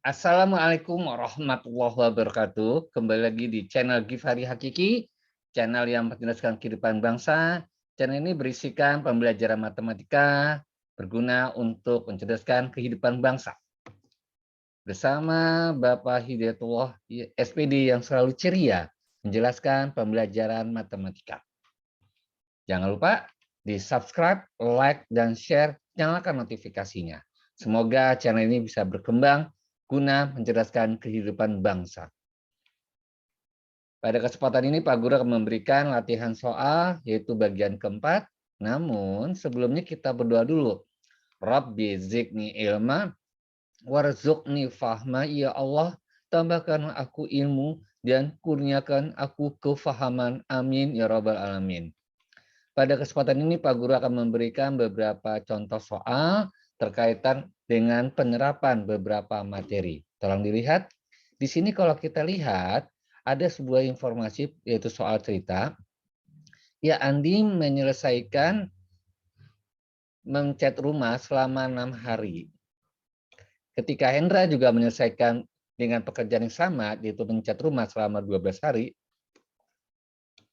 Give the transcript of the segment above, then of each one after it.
Assalamualaikum warahmatullahi wabarakatuh. Kembali lagi di channel Gifari Hakiki, channel yang mencerdaskan kehidupan bangsa. Channel ini berisikan pembelajaran matematika berguna untuk mencerdaskan kehidupan bangsa. Bersama Bapak Hidayatullah SPD yang selalu ceria menjelaskan pembelajaran matematika. Jangan lupa di subscribe, like, dan share, nyalakan notifikasinya. Semoga channel ini bisa berkembang guna mencerdaskan kehidupan bangsa. Pada kesempatan ini Pak Guru akan memberikan latihan soal, yaitu bagian keempat. Namun sebelumnya kita berdoa dulu. Rabbi zidni ilma, warzuqni fahma, ya Allah, tambahkan aku ilmu dan kurniakan aku kefahaman. Amin, ya Rabbal Alamin. Pada kesempatan ini Pak Guru akan memberikan beberapa contoh soal terkaitan dengan penerapan beberapa materi. Tolong dilihat. Di sini kalau kita lihat ada sebuah informasi yaitu soal cerita. Ya, Andi menyelesaikan mencat rumah selama 6 hari. Ketika Hendra juga menyelesaikan dengan pekerjaan yang sama yaitu mencat rumah selama 12 hari.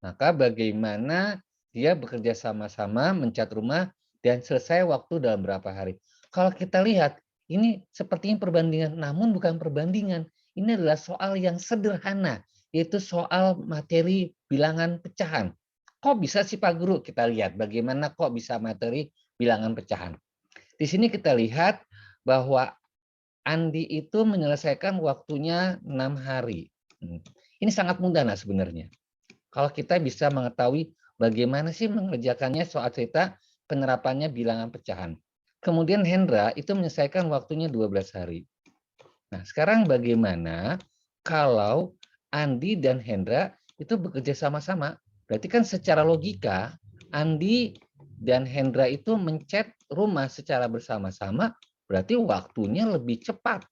Maka bagaimana dia bekerja sama-sama mencat rumah dan selesai waktu dalam berapa hari. Kalau kita lihat, ini sepertinya perbandingan, namun bukan perbandingan. Ini adalah soal yang sederhana, yaitu soal materi bilangan pecahan. Kok bisa sih Pak Guru? Kita lihat bagaimana kok bisa materi bilangan pecahan. Di sini kita lihat bahwa Andi itu menyelesaikan waktunya 6 hari. Ini sangat mudah nah sebenarnya. Kalau kita bisa mengetahui bagaimana sih mengerjakannya soal cerita penerapannya bilangan pecahan. Kemudian Hendra itu menyelesaikan waktunya 12 hari. Nah, sekarang bagaimana kalau Andi dan Hendra itu bekerja sama-sama? Berarti kan secara logika Andi dan Hendra itu mencat rumah secara bersama-sama, berarti waktunya lebih cepat.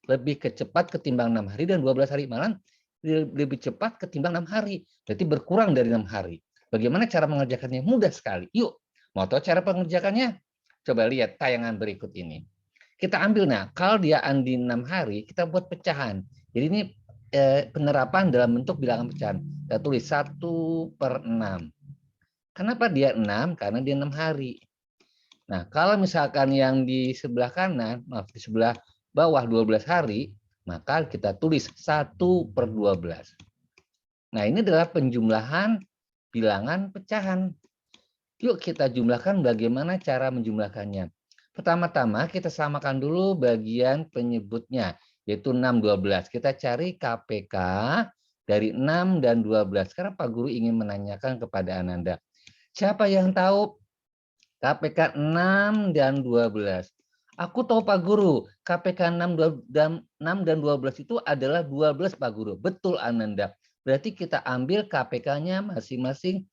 Lebih cepat ketimbang 6 hari dan 12 hari. Malah lebih cepat ketimbang 6 hari. Berarti berkurang dari 6 hari. Bagaimana cara mengerjakannya? Mudah sekali. Yuk, mau tahu cara pengerjakannya? Coba lihat tayangan berikut ini. Kita ambil, nah, kalau dia Andi 6 hari, kita buat pecahan. Jadi ini penerapan dalam bentuk bilangan pecahan. Kita tulis 1/6. Kenapa dia 6? Karena dia 6 hari. Nah, kalau misalkan yang di sebelah kanan, maaf, di sebelah bawah 12 hari, maka kita tulis 1/12. Nah, ini adalah penjumlahan bilangan pecahan. Yuk kita jumlahkan bagaimana cara menjumlahkannya. Pertama-tama kita samakan dulu bagian penyebutnya, yaitu 6, 12. Kita cari KPK dari 6 dan 12. Sekarang Pak Guru ingin menanyakan kepada Ananda. Siapa yang tahu KPK 6 dan 12? Aku tahu Pak Guru, KPK 6 dan 12 itu adalah 12 Pak Guru. Betul Ananda. Berarti kita ambil KPK-nya masing-masing,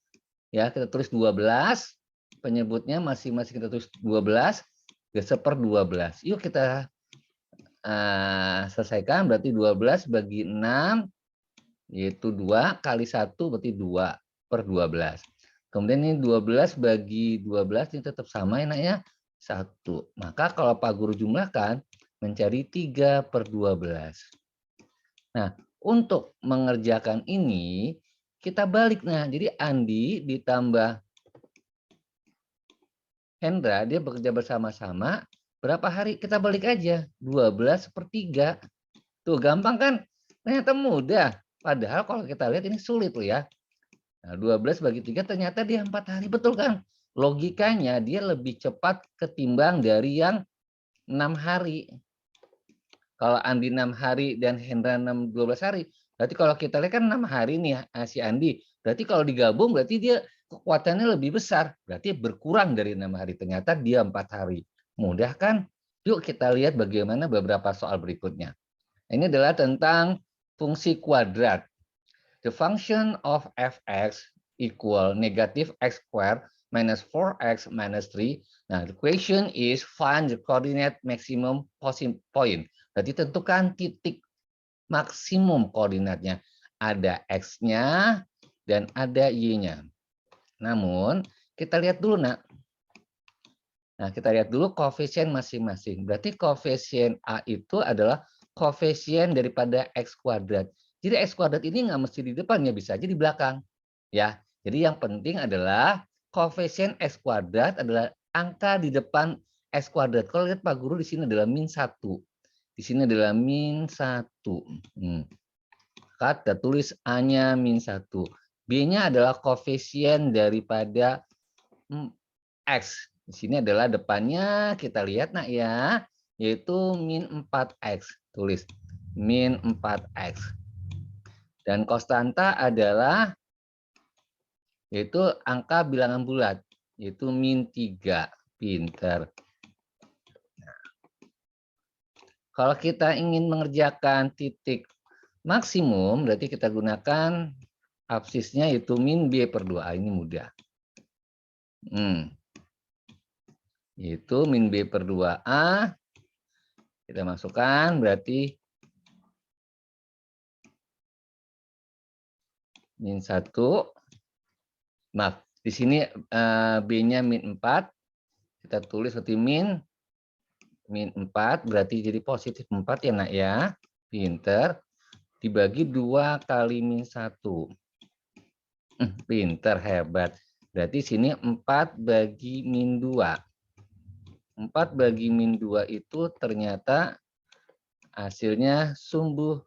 ya, kita tulis 12, penyebutnya masing-masing kita tulis 12, 1/12. Yuk kita selesaikan, berarti 12 bagi 6, yaitu 2 kali 1 berarti 2/12. Kemudian ini 12 bagi 12 ini tetap sama ya nak ya, 1. Maka kalau Pak Guru jumlahkan menjadi 3/12. Nah, untuk mengerjakan ini kita balik. Nah, jadi Andi ditambah Hendra dia bekerja bersama-sama berapa hari? Kita balik aja, 12/3. Tuh gampang kan? Ternyata mudah. Padahal kalau kita lihat ini sulit loh ya. Nah, 12 bagi 3 ternyata dia 4 hari, betul kan? Logikanya dia lebih cepat ketimbang dari yang 6 hari. Kalau Andi 6 hari dan Hendra 12 hari, berarti kalau kita lihat kan 6 hari nih si Andi. Berarti kalau digabung berarti dia kekuatannya lebih besar. Berarti berkurang dari 6 hari. Ternyata dia 4 hari. Mudah kan? Yuk kita lihat bagaimana beberapa soal berikutnya. Ini adalah tentang fungsi kuadrat. The function of fx equal negative x squared minus 4x minus 3. Nah, the question is find the coordinate maximum point. Berarti tentukan titik maksimum koordinatnya. Ada x-nya dan ada y-nya. Namun, kita lihat dulu, nak. Nah, kita lihat dulu koefisien masing-masing. Berarti koefisien A itu adalah koefisien daripada X kuadrat. Jadi X kuadrat ini nggak mesti di depan, ya bisa aja di belakang. Ya, jadi yang penting adalah koefisien X kuadrat adalah angka di depan X kuadrat. Kalau lihat Pak Guru di sini adalah -1. Di sini adalah -1. Kita tulis A-nya -1. B-nya adalah koefisien daripada X. Di sini adalah depannya, kita lihat nak ya, yaitu -4X. Tulis -4X. Dan konstanta adalah yaitu angka bilangan bulat, yaitu -3. Pinter. Nah, kalau kita ingin mengerjakan titik maksimum, berarti kita gunakan absisnya itu -b/2a. Ini mudah. Itu -b/2a. Kita masukkan, berarti -1. Maaf, di sini B-nya -4. Kita tulis seperti -4, berarti jadi positif 4 ya nak ya. Pinter. Dibagi 2 kali -1. Pinter, hebat. Berarti sini 4 bagi -2. 4 bagi -2 itu ternyata hasilnya sumbu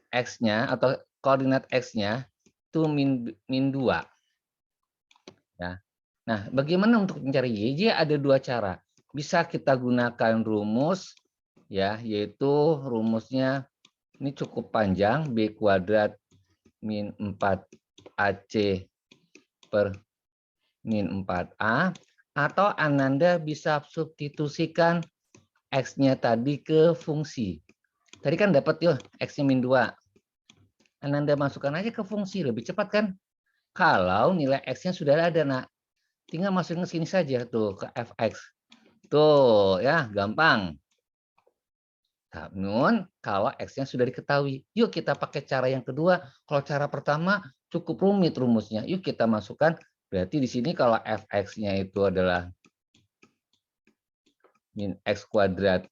X-nya atau koordinat X-nya itu -2. Ya. Nah, bagaimana untuk mencari Y? Y ada 2 cara. Bisa kita gunakan rumus, ya, yaitu rumusnya ini cukup panjang, B kuadrat -4AC per -4A. Atau Ananda bisa substitusikan X-nya tadi ke fungsi. Tadi kan dapat yuk X-nya -2. Ananda masukkan aja ke fungsi, lebih cepat kan? Kalau nilai X-nya sudah ada, nak. Tinggal masukin ke sini saja tuh, ke fx. Tuh, ya, gampang. Namun, kalau X-nya sudah diketahui. Yuk kita pakai cara yang kedua. Kalau cara pertama cukup rumit rumusnya. Yuk kita masukkan. Berarti di sini kalau fx-nya itu adalah -x kuadrat.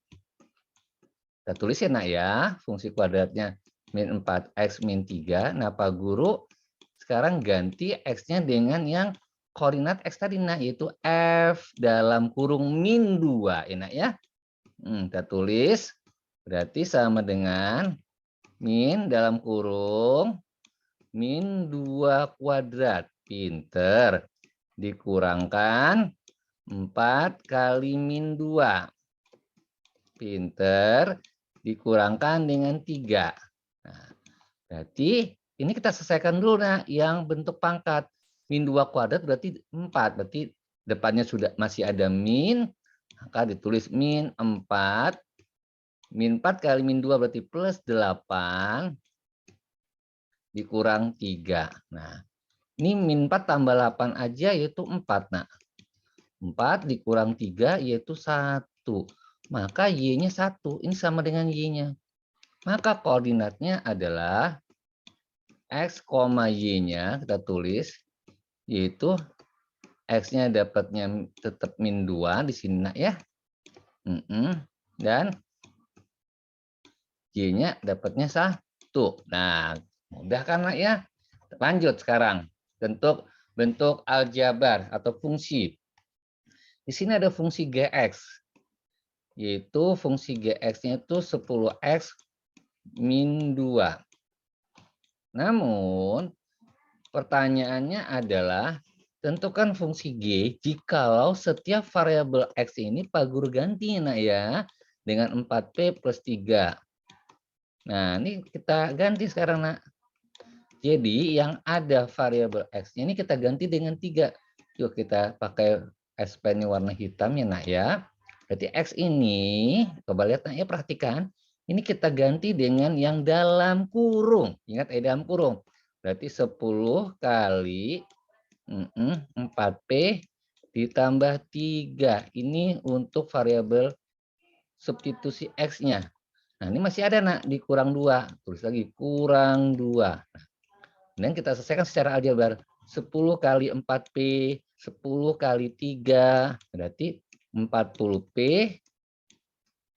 Kita tulis ya, nak ya, fungsi kuadratnya -4x -3. Nah, Pak Guru sekarang ganti X-nya dengan yang koordinat X tadi, nah, yaitu F dalam kurung -2, enak ya. Kita tulis, berarti sama dengan min dalam kurung -2 kuadrat. Pinter. Dikurangkan 4 kali -2. Pinter. Dikurangkan dengan 3. Nah, berarti ini kita selesaikan dulu, nah, yang bentuk pangkat. -2 kuadrat berarti 4. Berarti depannya sudah masih ada min, maka ditulis -4. -4 kali -2 berarti +8 dikurang 3. Nah, ini -4 tambah 8 aja yaitu 4. Nah, 4 dikurang 3 yaitu 1. Maka Y-nya 1. Ini sama dengan Y-nya. Maka koordinatnya adalah X, Y-nya kita tulis, yaitu X-nya dapatnya tetap -2 di sini, nak ya. Dan Y-nya dapatnya 1. Nah, mudah kan, nak ya. Lanjut sekarang bentuk aljabar atau fungsi. Di sini ada fungsi Gx, yaitu fungsi Gx-nya itu 10x -2. Namun pertanyaannya adalah tentukan fungsi G jikalau setiap variabel X ini Pak Guru ganti, nak ya, dengan 4P plus 3. Nah, ini kita ganti sekarang, nak. Jadi yang ada variabel X-nya ini kita ganti dengan 3. Yuk kita pakai S Pen warna hitam ya, nak ya. Berarti X ini, coba lihat, nak ya, perhatikan. Ini kita ganti dengan yang dalam kurung. Ingat, dalam kurung. Berarti 10 kali 4P ditambah 3. Ini untuk variabel substitusi X-nya. Nah, ini masih ada, nak, di kurang 2. Tulis lagi, kurang 2. Nah, dan kita selesaikan secara aljabar. 10 kali 4P, 10 kali 3, berarti 40P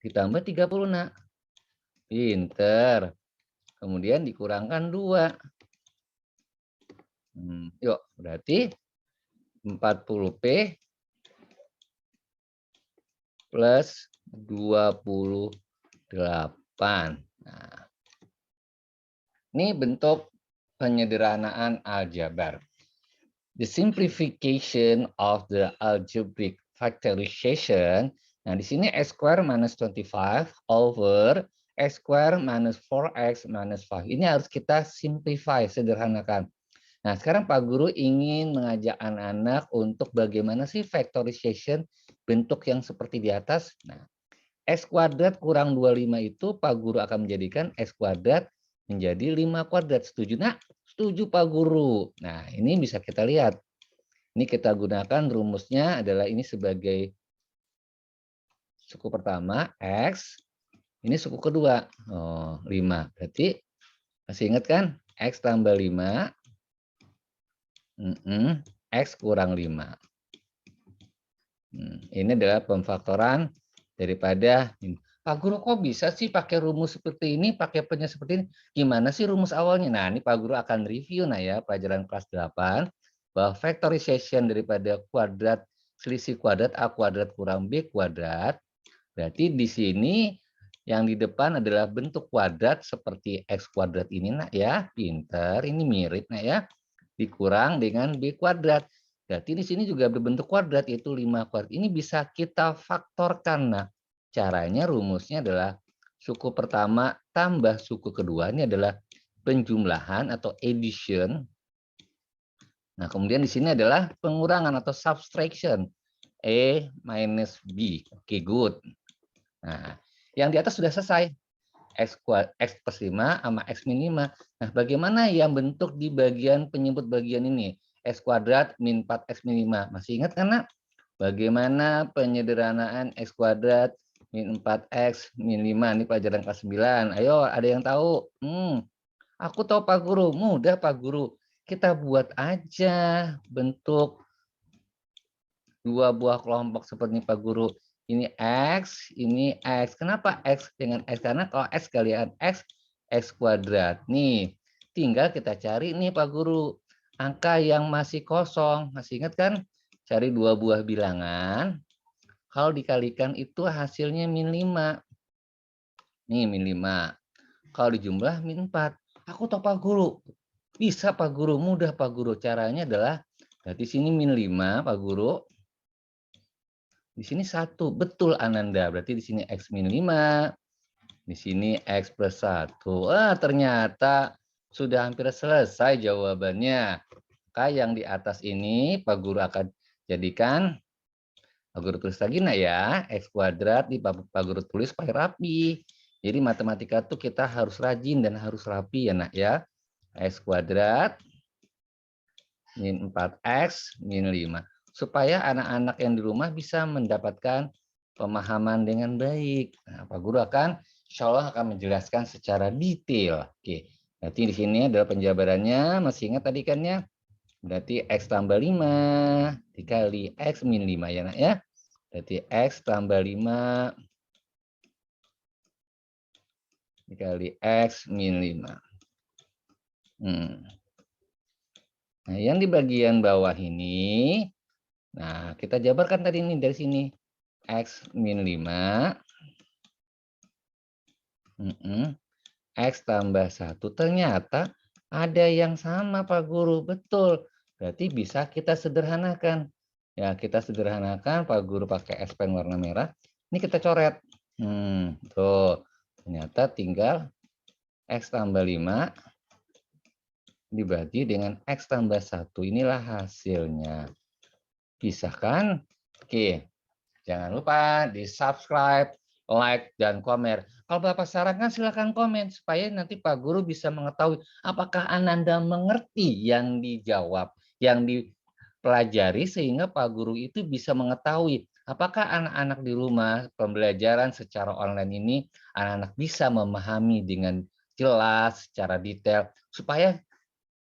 ditambah 30, nak. Pinter. Kemudian dikurangkan 2. Yuk, berarti 40P plus 28. Nah, ini bentuk penyederhanaan aljabar. The simplification of the algebraic factorization. Nah, di sini x square minus 25 over x square minus 4x minus 5. Ini harus kita simplify, sederhanakan. Nah, sekarang Pak Guru ingin mengajak anak-anak untuk bagaimana sih factorization bentuk yang seperti di atas. Nah, x kuadrat kurang 25 itu Pak Guru akan menjadikan x kuadrat menjadi 5 kuadrat. Setuju, Nak? Setuju, Pak Guru. Nah, ini bisa kita lihat. Ini kita gunakan rumusnya adalah ini sebagai suku pertama, X. Ini suku kedua, 5. Berarti masih ingat kan? X tambah 5, X kurang 5. Ini adalah pemfaktoran daripada ini. Pak Guru kok bisa sih pakai rumus seperti ini, pakai pennya seperti ini? Gimana sih rumus awalnya? Nah, ini Pak Guru akan review ya pelajaran kelas 8 bahwa factorization daripada kuadrat selisih kuadrat A kuadrat kurang B kuadrat. Berarti di sini yang di depan adalah bentuk kuadrat seperti X kuadrat ini Nak ya. Pinter, ini mirip Nak ya. Dikurang dengan B kuadrat. Berarti di sini juga berbentuk kuadrat yaitu 5 kuadrat. Ini bisa kita faktorkan. Nah, caranya rumusnya adalah suku pertama tambah suku kedua. Ini adalah penjumlahan atau addition. Nah, kemudian di sini adalah pengurangan atau subtraction. A minus B. Oke, good. Nah, yang di atas sudah selesai. X plus 5 sama X min 5. Nah, bagaimana yang bentuk di bagian penyebut bagian ini? X kuadrat min 4X min 5. Masih ingat kan, Nak? Bagaimana penyederhanaan X kuadrat min 4X min 5? Ini pelajaran kelas 9. Ayo, ada yang tahu? Aku tahu Pak Guru. Mudah Pak Guru. Kita buat aja bentuk 2 buah kelompok seperti Pak Guru. Ini X, ini X. Kenapa X dengan X? Karena kalau X kalian X, X kuadrat. Nih, tinggal kita cari nih Pak Guru. Angka yang masih kosong. Masih ingat kan? Cari 2 buah bilangan. Kalau dikalikan itu hasilnya min 5. Nih, min 5. Kalau dijumlah min 4. Aku tahu Pak Guru. Bisa Pak Guru, mudah Pak Guru. Caranya adalah, berarti sini min 5 Pak Guru. Di sini 1, betul Ananda. Berarti di sini X min 5, di sini X plus 1. Ternyata sudah hampir selesai jawabannya. Maka yang di atas ini Pak Guru akan jadikan, Pak Guru tulis lagi ya, X kuadrat di Pak Guru tulis supaya rapi. Jadi matematika itu kita harus rajin dan harus rapi ya Nak ya. X kuadrat min 4X min 5. Supaya anak-anak yang di rumah bisa mendapatkan pemahaman dengan baik. Nah, Pak Guru insya Allah akan menjelaskan secara detail. Oke, berarti di sini adalah penjabarannya. Masih ingat tadi kan ya? Berarti X tambah 5 dikali X min 5 ya Nak ya. Berarti X tambah 5 dikali X min 5. Nah, yang di bagian bawah ini, nah, kita jabarkan tadi ini dari sini. X min 5. X tambah 1. Ternyata ada yang sama Pak Guru. Betul. Berarti bisa kita sederhanakan. Ya, kita sederhanakan. Pak Guru pakai S pen warna merah. Ini kita coret. Tuh. Ternyata tinggal X tambah 5 dibagi dengan X tambah 1. Inilah hasilnya. Bisa kan? Oke. Jangan lupa di-subscribe, like, dan komen. Kalau Bapak sarankan silakan komen supaya nanti Pak Guru bisa mengetahui apakah Ananda mengerti yang dijawab, yang dipelajari sehingga Pak Guru itu bisa mengetahui apakah anak-anak di rumah pembelajaran secara online ini anak-anak bisa memahami dengan jelas, secara detail supaya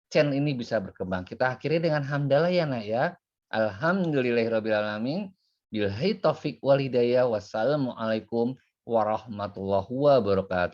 channel ini bisa berkembang. Kita akhiri dengan hamdalah ya Nak ya. Alhamdulillahirabbil alamin. Billahi taufik wal hidayah. Wassalamualaikum warahmatullahi wabarakatuh.